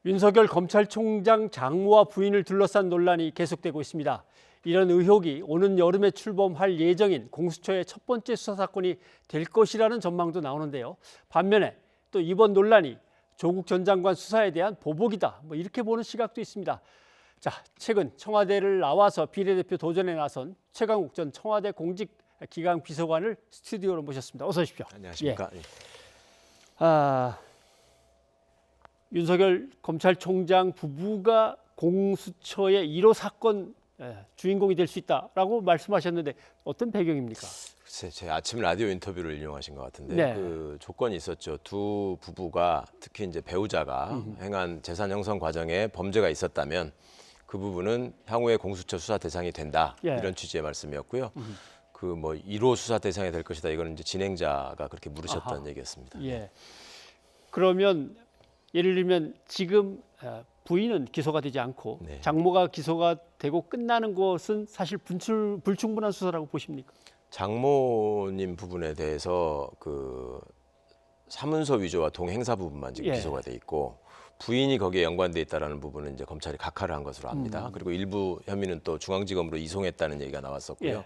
윤석열 검찰총장 장모와 부인을 둘러싼 논란이 계속되고 있습니다. 이런 의혹이 오는 여름에 출범할 예정인 공수처의 첫 번째 수사 사건이 될 것이라는 전망도 나오는데요. 반면에 또 이번 논란이 조국 전 장관 수사에 대한 보복이다, 이렇게 보는 시각도 있습니다. 자, 최근 청와대를 나와서 비례대표 도전에 나선 최강욱 전 청와대 공직기강 비서관을 스튜디오로 모셨습니다. 어서 오십시오. 안녕하십니까. 예. 윤석열 검찰총장 부부가 공수처의 1호 사건 주인공이 될 수 있다라고 말씀하셨는데 어떤 배경입니까? 글쎄, 제 아침 라디오 인터뷰를 인용하신 것 같은데 네. 그 조건이 있었죠. 두 부부가 특히 이제 배우자가 행한 재산 형성 과정에 범죄가 있었다면 그 부분은 향후에 공수처 수사 대상이 된다. 예. 이런 취지의 말씀이었고요. 그 뭐 1호 수사 대상이 될 것이다. 이거는 이제 진행자가 그렇게 물으셨던 얘기였습니다. 예. 그러면 예를 들면 지금 부인은 기소가 되지 않고 네. 장모가 기소가 되고 끝나는 것은 사실 불충분한 수사라고 보십니까? 장모님 부분에 대해서 그 사문서 위조와 동행사 부분만 지금 예. 기소가 돼 있고 부인이 거기에 연관돼 있다라는 부분은 이제 검찰이 각하를 한 것으로 압니다. 그리고 일부 혐의는 또 중앙지검으로 이송했다는 얘기가 나왔었고요. 예.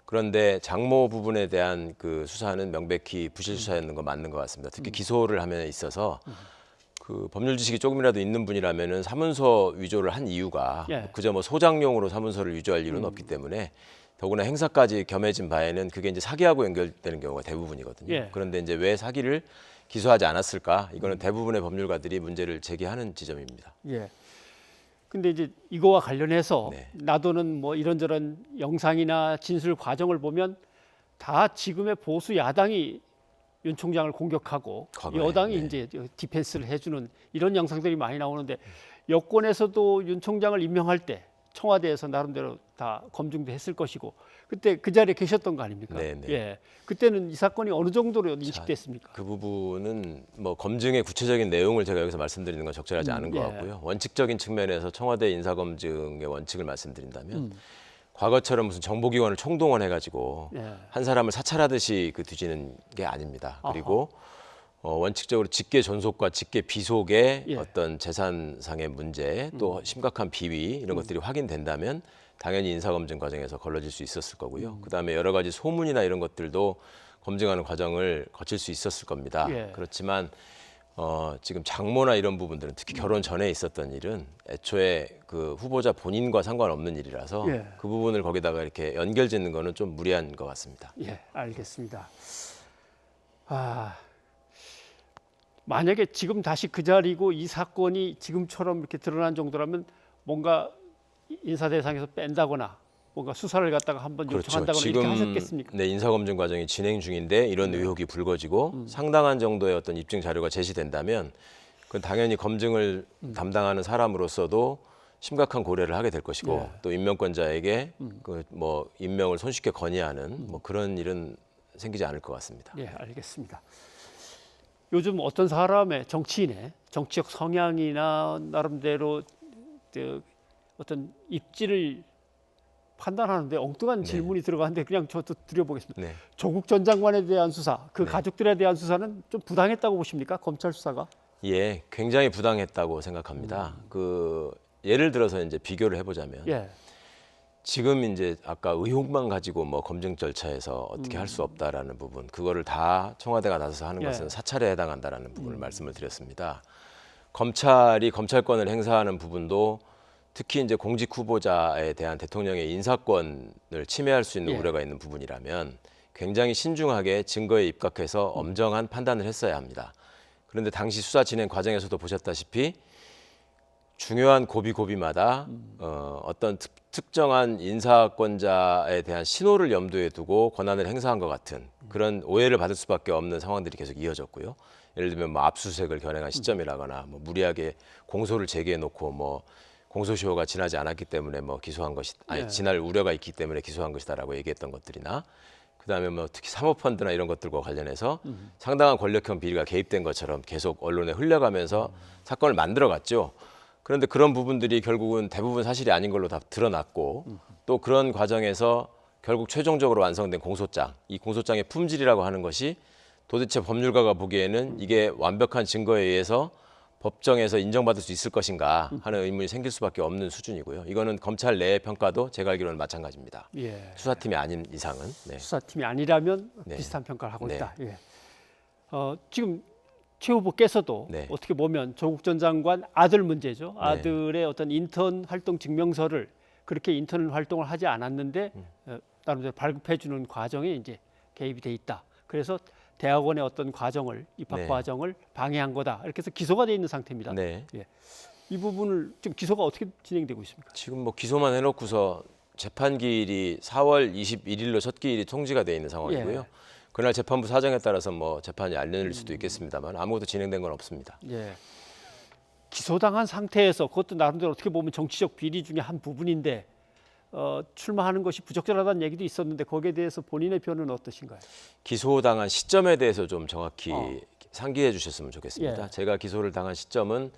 그런데 장모 부분에 대한 그 수사는 명백히 부실 수사였는 거 맞는 것 같습니다. 특히 기소를 함에 있어서 그 법률 지식이 조금이라도 있는 분이라면은 사문서 위조를 한 이유가 예. 그저 뭐 소장용으로 사문서를 위조할 이유는 없기 때문에 더구나 행사까지 겸해진 바에는 그게 이제 사기하고 연결되는 경우가 대부분이거든요. 예. 그런데 이제 왜 사기를 기소하지 않았을까? 이거는 대부분의 법률가들이 문제를 제기하는 지점입니다. 예. 근데 이제 이거와 관련해서 네. 나도는 뭐 이런저런 영상이나 진술 과정을 보면 다 지금의 보수 야당이 윤 총장을 공격하고 과거에, 여당이 네. 이제 디펜스를 해주는 이런 영상들이 많이 나오는데 여권에서도 윤 총장을 임명할 때 청와대에서 나름대로 다 검증도 했을 것이고 그때 그 자리에 계셨던 거 아닙니까? 네, 네. 예. 그때는 이 사건이 어느 정도로 인식됐습니까? 그 부분은 뭐 검증의 구체적인 내용을 제가 여기서 말씀드리는 건 적절하지 않은 것 예. 같고요. 원칙적인 측면에서 청와대 인사검증의 원칙을 말씀드린다면 과거처럼 무슨 정보기관을 총동원해가지고 예. 한 사람을 사찰하듯이 그 뒤지는 게 아닙니다. 그리고 원칙적으로 직계 존속과 직계 비속의 예. 어떤 재산상의 문제 또 심각한 비위 이런 것들이 확인된다면 당연히 인사검증 과정에서 걸러질 수 있었을 거고요. 그다음에 여러 가지 소문이나 이런 것들도 검증하는 과정을 거칠 수 있었을 겁니다. 예. 그렇지만 지금 장모나 이런 부분들은 특히 결혼 전에 있었던 일은 애초에 그 후보자 본인과 상관없는 일이라서 예. 그 부분을 거기다가 이렇게 연결짓는 거는 좀 무리한 것 같습니다. 예, 알겠습니다. 만약에 지금 다시 그 자리고 이 사건이 지금처럼 이렇게 드러난 정도라면 뭔가 인사 대상에서 뺀다거나 뭔가 수사를 갖다가 한번 요청한다거나 이렇게 하셨겠습니까? 네, 인사검증 과정이 진행 중인데 이런 의혹이 불거지고 상당한 정도의 어떤 입증 자료가 제시된다면 그건 당연히 검증을 담당하는 사람으로서도 심각한 고려를 하게 될 것이고 네. 또 임명권자에게 그 뭐 임명을 손쉽게 건의하는 뭐 그런 일은 생기지 않을 것 같습니다. 예, 알겠습니다. 요즘 어떤 사람의 정치인의 정치적 성향이나 나름대로 어떤 입지를 판단하는데 엉뚱한 질문이 들어가는데 그냥 저도 드려보겠습니다. 네. 조국 전 장관에 대한 수사, 그 가족들에 대한 수사는 좀 부당했다고 보십니까? 검찰 수사가? 예, 굉장히 부당했다고 생각합니다. 그 예를 들어서 이제 비교를 해보자면 예. 지금 이제 아까 의혹만 가지고 뭐 검증 절차에서 어떻게 할 수 없다라는 부분, 그거를 다 청와대가 나서서 하는 예. 것은 사찰에 해당한다라는 부분을 말씀을 드렸습니다. 검찰이 검찰권을 행사하는 부분도 특히 이제 공직 후보자에 대한 대통령의 인사권을 침해할 수 있는 예. 우려가 있는 부분이라면 굉장히 신중하게 증거에 입각해서 엄정한 판단을 했어야 합니다. 그런데 당시 수사 진행 과정에서도 보셨다시피 중요한 고비고비마다 어떤 특정한 인사권자에 대한 신호를 염두에 두고 권한을 행사한 것 같은 그런 오해를 받을 수밖에 없는 상황들이 계속 이어졌고요. 예를 들면 뭐 압수수색을 겨냥한 시점이라거나 뭐 무리하게 공소를 제기해놓고 뭐 공소시효가 지나지 않았기 때문에 뭐 기소한 것이 아니 지날 우려가 있기 때문에 기소한 것이다라고 얘기했던 것들이나 그다음에 뭐 특히 사모펀드나 이런 것들과 관련해서 상당한 권력형 비리가 개입된 것처럼 계속 언론에 흘려가면서 사건을 만들어갔죠. 그런데 그런 부분들이 결국은 대부분 사실이 아닌 걸로 다 드러났고 또 그런 과정에서 결국 최종적으로 완성된 공소장, 이 공소장의 품질이라고 하는 것이 도대체 법률가가 보기에는 이게 완벽한 증거에 의해서 법정에서 인정받을 수 있을 것인가 하는 의문이 생길 수밖에 없는 수준이고요. 이거는 검찰 내 평가도 제가 알기로는 마찬가지입니다. 예. 수사팀이 아닌 이상은. 네. 수사팀이 아니라면 네. 비슷한 평가를 하고 네. 있다. 예. 지금 최 후보께서도 네. 어떻게 보면 조국 전 장관 아들 문제죠. 아들의 어떤 인턴 활동 증명서를 그렇게 인턴 활동을 하지 않았는데 나름대로 발급해 주는 과정에 이제 개입이 돼 있다. 그래서 대학원의 어떤 과정을 입학 네. 과정을 방해한 거다. 이렇게 해서 기소가 돼 있는 상태입니다. 네. 예. 이 부분을 지금 기소가 어떻게 진행되고 있습니까? 지금 뭐 기소만 해놓고서 재판 기일이 4월 21일로 첫 기일이 통지가 돼 있는 상황이고요. 예. 그날 재판부 사정에 따라서 뭐 재판이 안 열릴 수도 있겠습니다만 아무것도 진행된 건 없습니다. 예. 기소당한 상태에서 그것도 나름대로 어떻게 보면 정치적 비리 중에 한 부분인데 출마하는 것이 부적절하다는 얘기도 있었는데 거기에 대해서 본인의 변은 어떠신가요? 기소당한 시점에 대해서 좀 정확히 상기해 주셨으면 좋겠습니다. 예. 제가 기소를 당한 시점은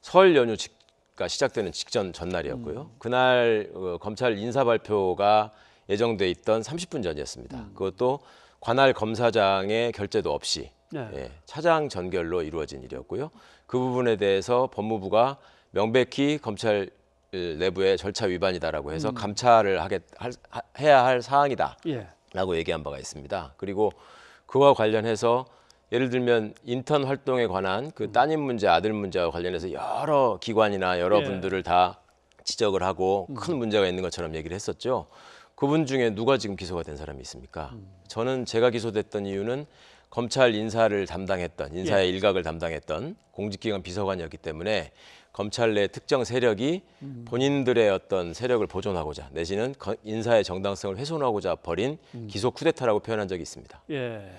설 연휴가 시작되는 직전 전날이었고요. 그날 검찰 인사 발표가 예정돼 있던 30분 전이었습니다. 그것도 관할 검사장의 결재도 없이 네. 예, 차장 전결로 이루어진 일이었고요. 그 부분에 대해서 법무부가 명백히 검찰 내부의 절차 위반이다라고 해서 감찰을 해야 할 사항이다라고 예. 얘기한 바가 있습니다. 그리고 그와 관련해서 예를 들면 인턴 활동에 관한 그 따님 문제, 아들 문제와 관련해서 여러 기관이나 여러 예. 분들을 다 지적을 하고 큰 문제가 있는 것처럼 얘기를 했었죠. 그분 중에 누가 지금 기소가 된 사람이 있습니까? 저는 제가 기소됐던 이유는 검찰 인사를 담당했던 인사의 일각을 담당했던 공직기관 비서관이었기 때문에 검찰 내 특정 세력이 본인들의 어떤 세력을 보존하고자 내지는 인사의 정당성을 훼손하고자 벌인 기소 쿠데타라고 표현한 적이 있습니다. 예.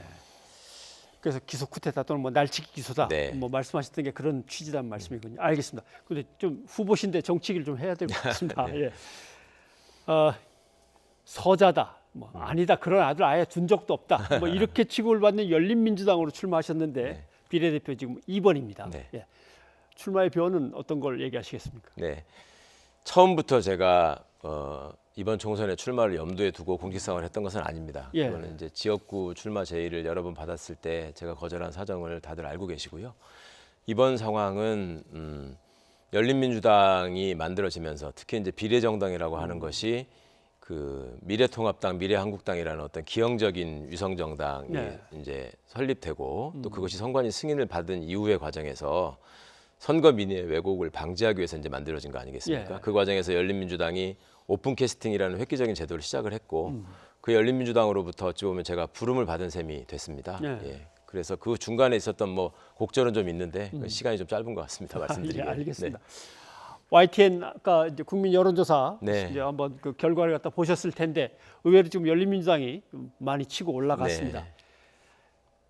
그래서 기소 쿠데타 또는 뭐 날치기 기소다. 네. 뭐 말씀하셨던 게 그런 취지란 말씀이군요. 알겠습니다. 근데 좀 후보신데 정치기를 좀 해야 될 것 같습니다. 네. 예. 서자다. 뭐 아니다. 그런 아들 아예 둔 적도 없다. 뭐 이렇게 취급을 받는 열린민주당으로 출마하셨는데 네. 비례대표 지금 2번입니다. 네. 예. 출마의 변은 어떤 걸 얘기하시겠습니까? 네, 처음부터 제가 이번 총선에 출마를 염두에 두고 공직생활을 했던 것은 아닙니다. 예. 그거는 이제 지역구 출마 제의를 여러 번 받았을 때 제가 거절한 사정을 다들 알고 계시고요. 이번 상황은 열린민주당이 만들어지면서 특히 이제 비례정당이라고 하는 것이 그 미래통합당, 미래한국당이라는 어떤 기형적인 위성정당이 네. 이제 설립되고 또 그것이 선관위 승인을 받은 이후의 과정에서 선거 민의의 왜곡을 방지하기 위해서 이제 만들어진 거 아니겠습니까? 예. 그 과정에서 열린민주당이 오픈 캐스팅이라는 획기적인 제도를 시작을 했고 그 열린민주당으로부터 어찌 보면 제가 부름을 받은 셈이 됐습니다. 예. 예. 그래서 그 중간에 있었던 뭐 곡절은 좀 있는데 시간이 좀 짧은 것 같습니다. 말씀드리기에. 예, 알겠습니다. 네. YTN 아까 이제 국민 여론조사 네. 이제 한번 그 결과를 갖다 보셨을 텐데 의외로 지금 열린민주당이 좀 많이 치고 올라갔습니다. 네.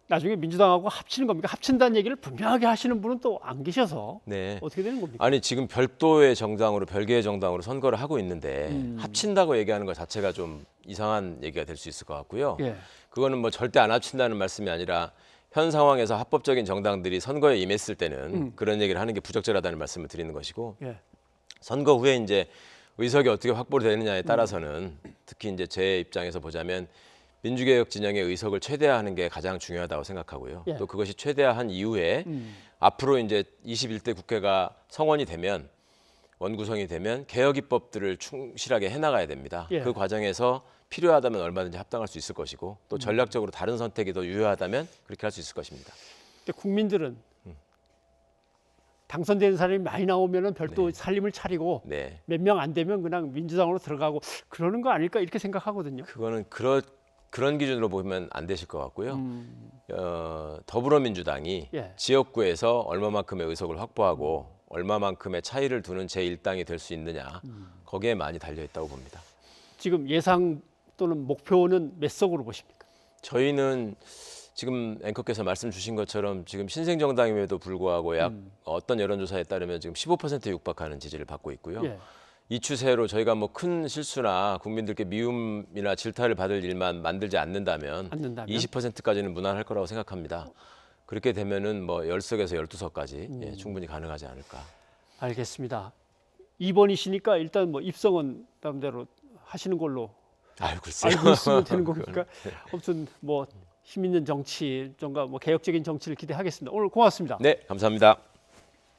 나중에 민주당하고 합치는 겁니까? 합친다는 얘기를 분명하게 하시는 분은 또 안 계셔서 네. 어떻게 되는 겁니까? 아니 지금 별도의 정당으로 별개의 정당으로 선거를 하고 있는데 합친다고 얘기하는 것 자체가 좀 이상한 얘기가 될 수 있을 것 같고요. 예. 그거는 뭐 절대 안 합친다는 말씀이 아니라 현 상황에서 합법적인 정당들이 선거에 임했을 때는 그런 얘기를 하는 게 부적절하다는 말씀을 드리는 것이고 예. 선거 후에 이제 의석이 어떻게 확보되느냐에 따라서는 특히 이제 제 입장에서 보자면 민주개혁 진영의 의석을 최대화하는 게 가장 중요하다고 생각하고요. 예. 또 그것이 최대화한 이후에 앞으로 이제 21대 국회가 성원이 되면 원구성이 되면 개혁 입법들을 충실하게 해나가야 됩니다. 예. 그 과정에서 필요하다면 얼마든지 합당할 수 있을 것이고 또 전략적으로 다른 선택이 더 유효하다면 그렇게 할 수 있을 것입니다. 근데 국민들은 당선되는 사람이 많이 나오면은 별도 살림을 차리고 네, 몇 명 안 되면 그냥 민주당으로 들어가고 그러는 거 아닐까 이렇게 생각하거든요. 그거는 그런 기준으로 보면 안 되실 것 같고요. 더불어민주당이 예. 지역구에서 얼마만큼의 의석을 확보하고 얼마만큼의 차이를 두는 제1당이 될 수 있느냐 거기에 많이 달려 있다고 봅니다. 지금 예상 또는 목표는 몇 석으로 보십니까? 저희는 지금 앵커께서 말씀 주신 것처럼 지금 신생정당임에도 불구하고 약 어떤 여론조사에 따르면 지금 15%에 육박하는 지지를 받고 있고요. 예. 이 추세로 저희가 뭐 큰 실수나 국민들께 미움이나 질타를 받을 일만 만들지 않는다면 20%까지는 무난할 거라고 생각합니다. 그렇게 되면은 뭐 10석에서 12석까지 예, 충분히 가능하지 않을까. 알겠습니다. 2번이시니까 일단 뭐 입성은 나름대로 하시는 걸로 아유 글쎄요. 알고 있으면 되는 겁니까? 아무튼 뭐 힘 있는 정치, 좀가 뭐 개혁적인 정치를 기대하겠습니다. 오늘 고맙습니다. 네, 감사합니다.